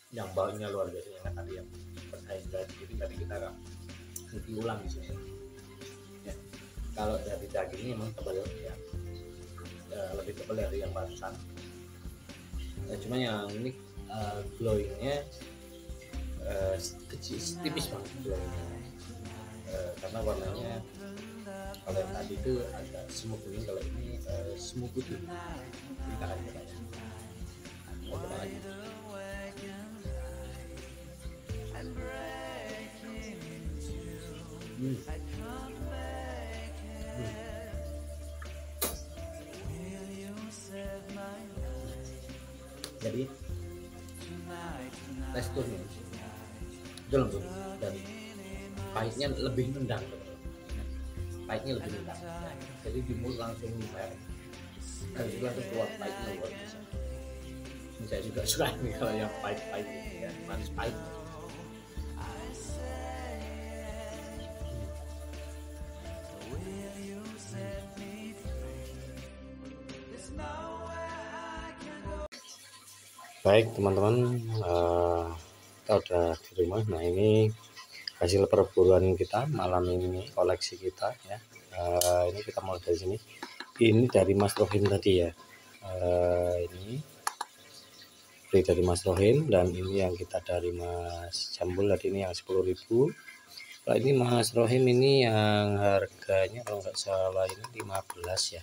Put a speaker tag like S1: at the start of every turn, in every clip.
S1: yang baunya luar biasa enak tadi yang berkait dari, jadi tadi kita akan review ulang di sini ya. Kalau dari dagingnya memang tebal ya, lebih tebal dari yang barusan ya, cuma yang ini glowingnya kecil, tipis banget glowingnya, karena warnanya kalau yang tadi itu agak semu kuning, kalau ini semu putih. Kita akan coba ya, mau coba lagi. Jadi teksturnya itu lembut dan pahitnya lebih nendang, pahitnya lebih nendang ya. Jadi di mulut langsung lumer dan juga langsung keluar pahitnya luar biasa. Saya juga suka nih kalau yang pahit-pahit gitu ya, manis pahit. Baik teman-teman, kita udah di rumah. Nah ini hasil perburuan kita malam ini, koleksi kita ya. Ini kita mulai dari sini. Ini dari Mas Rohim tadi ya. Ini beli dari Mas Rohim, dan ini yang kita dari Mas Jambul tadi, ini yang 10.000. Nah, ini Mas Rohim ini yang harganya kalau nggak salah ini 15 ya.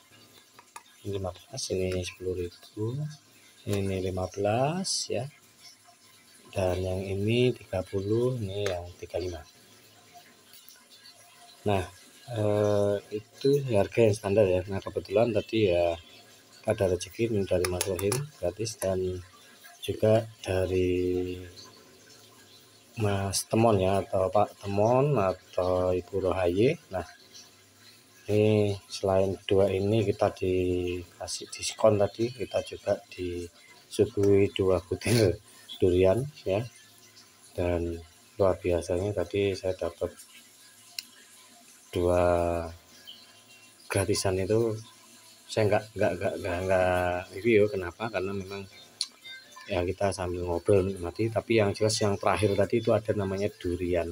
S1: Ini 15, ini 10.000. Ini 15 ya. Dan yang ini 30, ini yang 35. Nah, itu harga yang standar ya. Nah, kebetulan tadi ya ada rezeki dari Mas Rohim gratis, dan juga dari Mas Temon ya, atau Pak Temon atau Ibu Rohaye. Nah, ini selain dua ini kita dikasih diskon tadi, kita juga disuguhi 2 butir durian ya. Dan luar biasanya tadi saya dapat 2 gratisan itu. Saya nggak review, kenapa, karena memang ya kita sambil ngobrol menikmati. Tapi yang jelas yang terakhir tadi itu ada namanya durian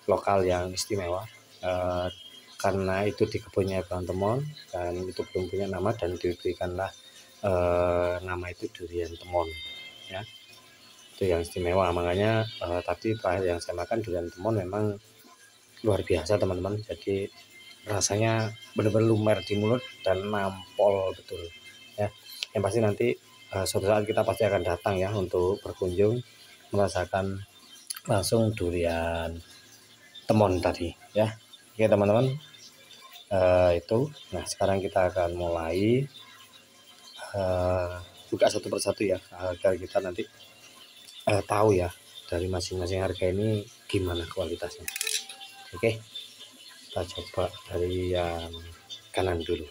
S1: lokal yang istimewa, karena itu di kebunnya Bang Temon, dan itu belum punya nama, dan diberikanlah nama itu durian Temon ya. Itu yang istimewa, makanya tadi terakhir yang saya makan durian Temon memang luar biasa teman-teman. Jadi rasanya benar-benar lumer di mulut dan nampol betul ya. Yang pasti nanti suatu saat kita pasti akan datang ya untuk berkunjung, merasakan langsung durian Temon tadi ya. Oke teman-teman, itu. Nah sekarang kita akan mulai buka satu persatu ya, agar kita nanti tahu ya dari masing-masing harga ini gimana kualitasnya. Oke, kita coba dari yang kanan dulu.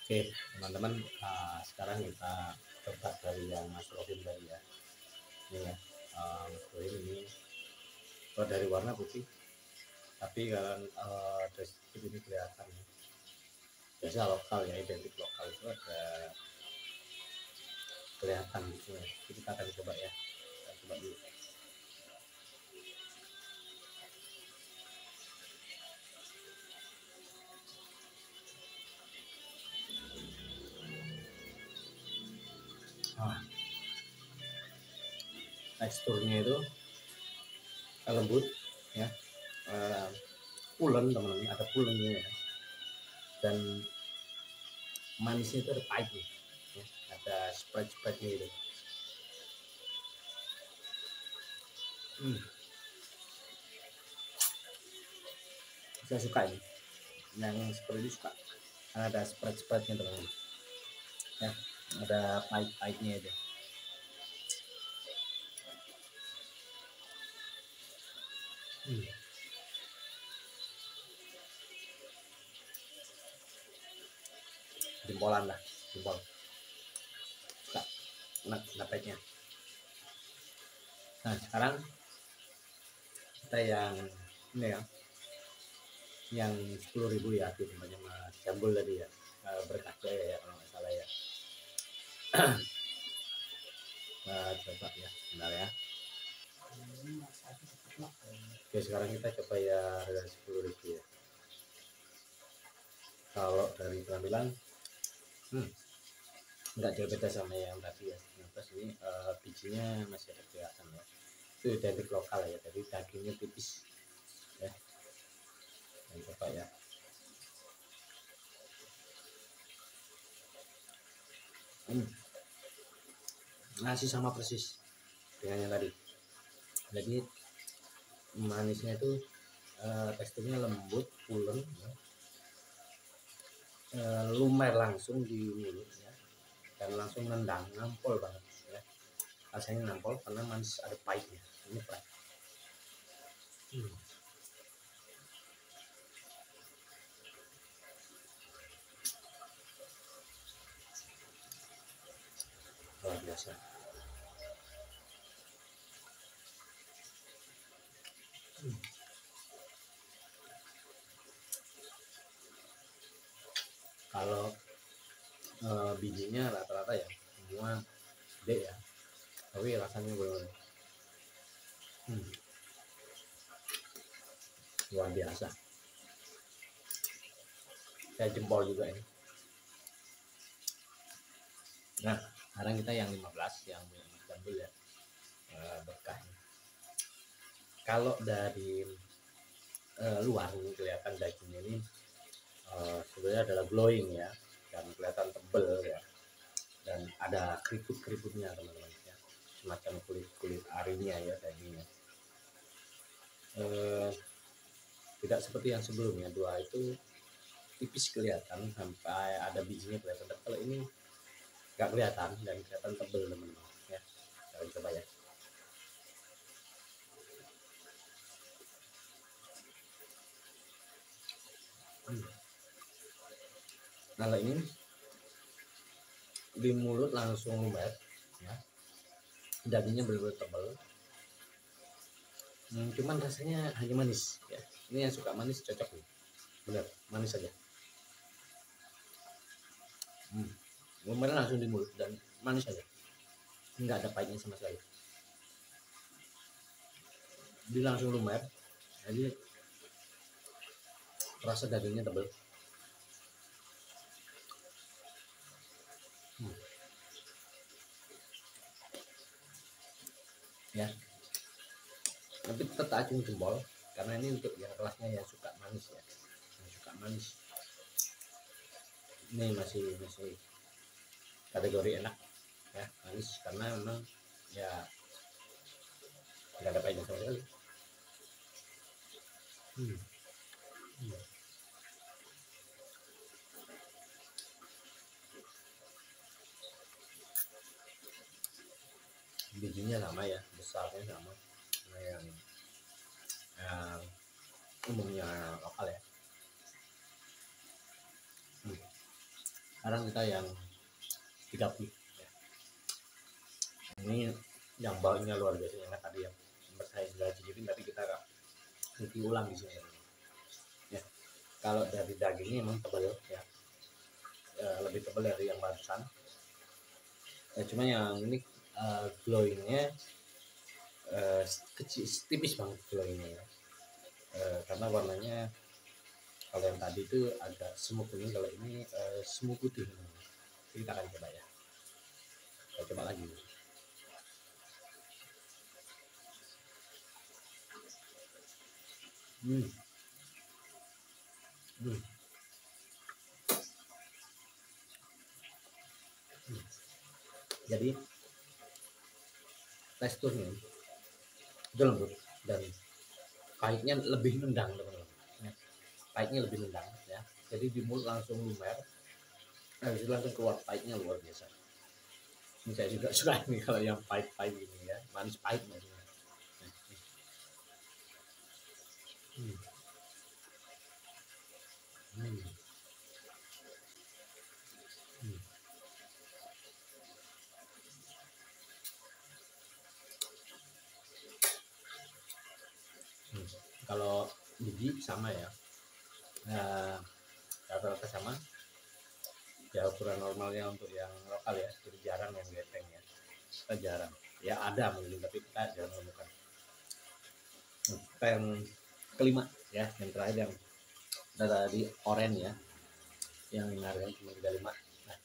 S1: Oke teman-teman, sekarang kita coba dari yang Mas Rohim tadi ya. Ini ya, Mas Rohim ini dari warna putih, tapi kalau dari sedikit ini kelihatan ya. Biasa lokal ya, identik lokal itu ada kelihatan gitu ya. Jadi kita akan coba ya, kita coba dulu. Teksturnya itu lembut ya, pulen teman-teman, ada pulennya ya, dan manisnya itu ada pahit ya, ada sprite-sprite-nya itu. Saya suka ini, yang seperti ini suka. ada spread-spreadnya teman-teman ya, ada pahit-pahitnya itu. Jempolan lah, jempol dapetnya. Nah sekarang kita yang ini ya, yang 10.000 ya di tempatnya Mas Jambul tadi ya, Berkah Jaya ya kalau nggak salah ya. Nah, coba ya, bentar ya. Oke sekarang kita coba ya harga 10.000 ya. Kalau dari penampilan nggak jauh beda sama yang tadi ya. Terus ini bijinya masih ada kelihatan ya, itu identik lokal ya, jadi dagingnya tipis ya. Dan coba ya, masih sama persis dengan yang tadi. Jadi manisnya itu teksturnya lembut, pulen ya. Lumer langsung di mulut ya, dan langsung nendang, nampol banget ya. Rasanya nampol karena manis, ada pahitnya, ini pahit. Luar biasa. Kalau bijinya rata-rata ya semua gede ya, tapi rasanya belum luar biasa. Saya jempol juga ini. Nah sekarang kita yang 15 yang Jambul ya, Berkah. Kalau dari luar ini kelihatan dagingnya ini sebenarnya adalah glowing ya, dan kelihatan tebel ya, dan ada keriput-keriputnya teman-teman ya, semacam kulit arinya ya dagingnya. Tidak seperti yang sebelumnya, dua itu tipis kelihatan sampai ada bijinya kelihatan, tapi kalau ini nggak kelihatan dan kelihatan tebel teman-teman ya. Kita coba ya. Kalau ini di mulut langsung lumer ya, dagingnya benar-benar tebal. Cuman rasanya hanya manis ya, ini yang suka manis cocok nih, bener manis saja. Lumer langsung di mulut dan manis saja, nggak ada pahitnya sama sekali, dia langsung lumer, jadi rasa dagingnya tebal. Ya tapi tetap acung jempol karena ini untuk yang kelasnya yang suka manis ya, yang suka manis ini masih kategori enak ya, manis karena memang ya nggak ada pahitnya sama sekali. Bijinya sama ya, besarnya sama yang umumnya lokal ya. Sekarang kita yang 30 ya. Ini yang baunya luar biasa enak tadi yang sempat saya sudah cicipin, tapi kita review ulang di sini ya. Kalau dari dagingnya emang tebal ya, lebih tebal dari yang barusan ya, cuma yang ini glowingnya kecil, tipis banget glowingnya ya. Karena warnanya kalau yang tadi itu agak semu kuning, kalau ini semu putih. Jadi kita akan coba ya, kita coba lagi. Jadi teksturnya itu lembut dan pahitnya lebih nendang teman-teman ya. Pahitnya lebih nendang ya, jadi di mulut langsung lumer, itu langsung keluar pahitnya luar biasa. Ini saya juga suka ini kalau yang pahit-pahit ini ya, manis pahit maksudnya. Hmm. Hmm. Hmm. Hmm. Kalau biji sama ya, nah, rata-rata sama ya, ukuran normalnya untuk yang lokal ya, jadi jarang yang gepeng ya, kita jarang ya, ada mungkin tapi kita jarang menemukan. Yang kelima ya, yang terakhir yang tadi oren ya, yang harganya cuma 35. Nah,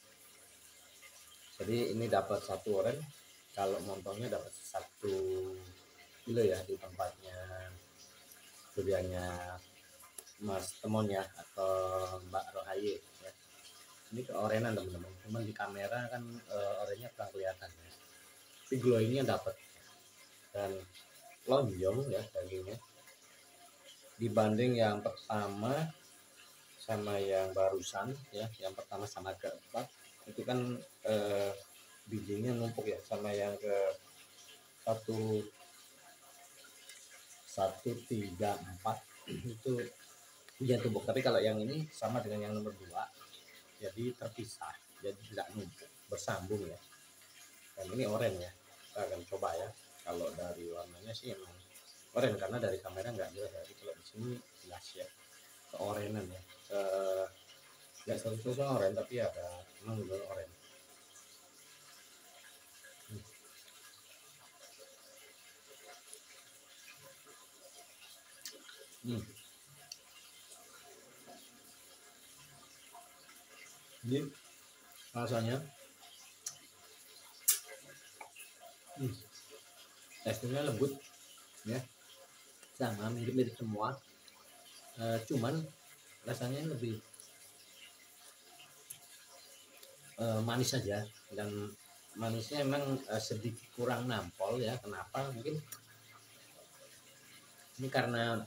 S1: jadi ini dapat satu oren, kalau montongnya dapat 1 kilo ya di tempatnya duriannya Mas Temon ya, atau Mbak Rohaye ya. Ini keorenan teman-teman, cuman di kamera kan orennya kurang kelihatan ya, tapi glowingnya dapat dan lonjong ya dagingnya, dibanding yang pertama sama yang barusan ya. Yang pertama sama keempat itu kan bijinya numpuk ya, sama yang ke satu satu tiga empat itu dia tumpuk, tapi kalau yang ini sama dengan yang nomor 2, jadi terpisah, jadi tidak numpuk, bersambung ya. Dan ini oranye ya, kita akan coba ya. Kalau dari warnanya sih emang oranye, karena dari kamera nggak jelas ya, tapi kalau di sini jelas ya, keorenan ya, nggak 100% oranye tapi ada memang benar oranye. Hmm. Ini rasanya teksturnya lembut ya, sama mirip-mirip semua, cuman rasanya lebih manis saja, dan manisnya emang sedikit kurang nampol ya. Kenapa? Mungkin ini karena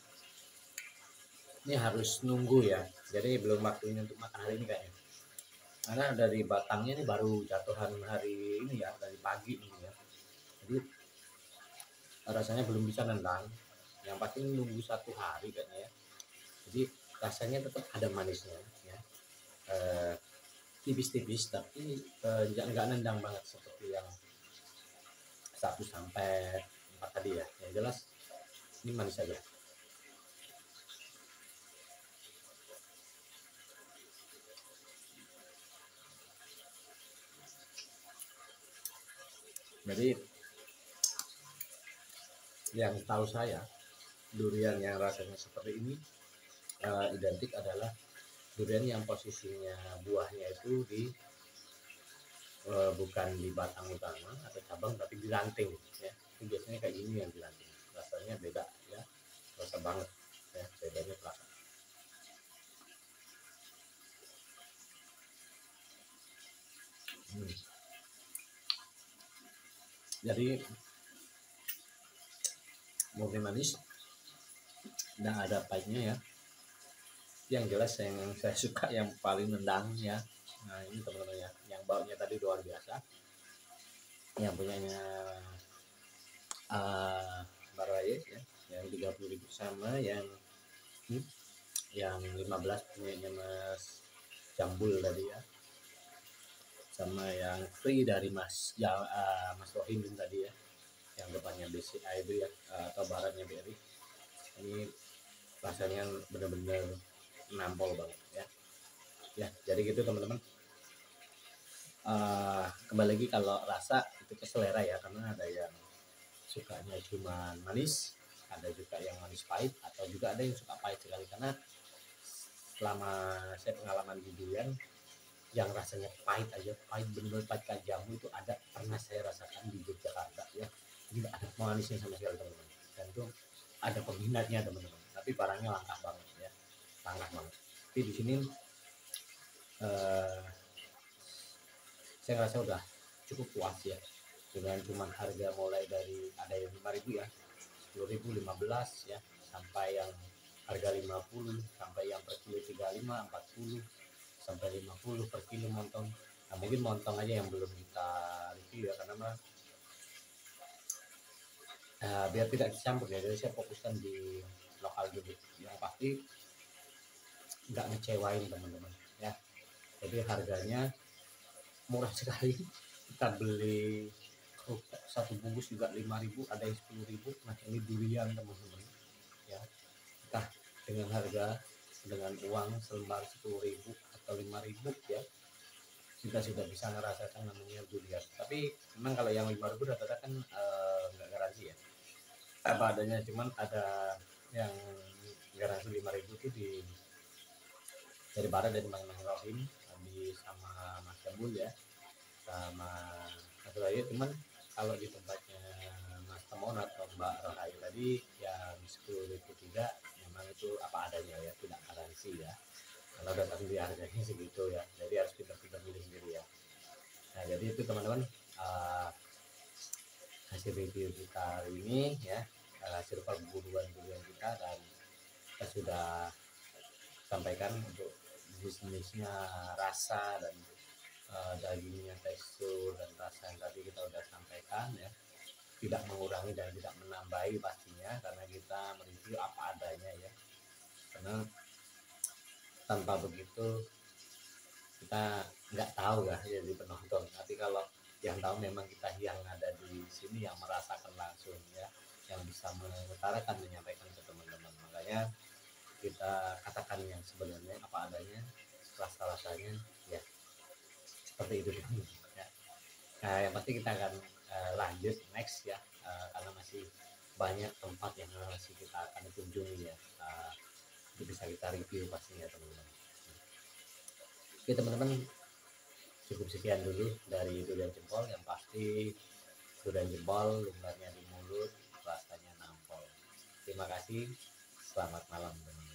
S1: ini harus nunggu ya, jadi belum waktunya untuk makan hari ini kayaknya, karena dari batangnya ini baru jatuhan hari ini ya, dari pagi ini ya, jadi rasanya belum bisa nendang. Yang pasti nunggu 1 hari kayaknya ya, jadi rasanya tetap ada manisnya ya, tipis-tipis tapi nggak nendang banget seperti yang 1 sampai 4 tadi ya. Yang jelas ini manis saja. Jadi yang tahu saya, durian yang rasanya seperti ini identik adalah durian yang posisinya buahnya itu di bukan di batang utama atau cabang, tapi di ranting ya. Ini biasanya kayak gini yang di ranting, rasanya beda ya, rasa banget ya, bedanya terasa. Jadi murni manis, nggak ada pahitnya ya. Yang jelas yang saya suka yang paling nendang ya, nah ini teman-teman ya, yang baunya tadi luar biasa, yang punyanya Barai ya, yang 30.000, sama yang 15 punyanya Mas Jambul tadi ya, sama yang free dari Mas Rohim tadi ya, yang depannya BCA itu ya, atau baratnya BRI. Ini rasanya benar-benar nampol banget ya. Ya jadi gitu teman-teman, kembali lagi kalau rasa itu ke selera ya, karena ada yang sukanya cuma manis, ada juga yang manis pahit, atau juga ada yang suka pahit sekali. Karena selama saya pengalaman di durian, yang rasanya pahit aja, pahit bener-bener pahit kayak jamu, itu ada, pernah saya rasakan di Yogyakarta ya. Jadi nggak ada manisnya sama sekali teman-teman, dan itu ada peminatnya teman-teman, tapi barangnya langka banget ya, langka banget. Tapi di sini saya rasa udah cukup puas ya, dengan cuma harga mulai dari ada yang 5.000 ya, 10.000, 15 ya, sampai yang harga 50 sampai yang per kilo 35, 40 sampai 50 per kilo montong. Nah, mungkin montong aja yang belum kita review ya, karena biar tidak dicampur ya, jadi saya fokuskan di lokal dulu. Yang pasti nggak ngecewain teman-teman ya. Jadi harganya murah sekali. Kita beli satu bungkus juga 5.000, ada yang 10.000. Nah, ini durian teman-teman ya. Kita dengan harga, dengan uang selembar 10.000 atau 5.000 ya, kita sudah bisa merasakan namanya durian. Tapi memang kalau yang 5.000 rata-rata kan nggak garansi ya, apa adanya. Cuman ada yang garansi 5.000 itu dari Barat, dari Mang Rohim, habis sama Mas Jambul ya, sama Mas Rohim. Cuman kalau di tempatnya Mas Temon atau Mbak Rohai tadi yang 10.000 tidak, memang itu apa adanya ya, tidak garansi ya. Kalau datang di harganya segitu ya, jadi harus kita pilih sendiri ya. Nah, jadi itu teman-teman, hasil review kita hari ini ya, hasil perburuan durian kita, dan kita sudah sampaikan untuk jenisnya, rasa, dan dagingnya, tekstur dan rasa yang tadi kita udah sampaikan ya. Tidak mengurangi dan tidak menambahi pastinya, karena kita mereview apa adanya ya. Karena tanpa begitu kita nggak tahu ya jadi penonton. Tapi kalau yang tahu memang kita yang ada di sini, yang merasakan langsung ya, yang bisa mengutarakan, menyampaikan ke teman-teman. Makanya kita katakan yang sebenarnya apa adanya, rasa-rasanya ya seperti itu ya. Nah, yang pasti kita akan lanjut next ya, karena masih banyak tempat yang masih kita akan kunjungi ya, itu bisa kita review pastinya teman-teman. Oke teman-teman, cukup sekian dulu dari durian jempol. Yang pasti durian jempol lumernya di mulut, rasanya nampol. Terima kasih, selamat malam teman-teman.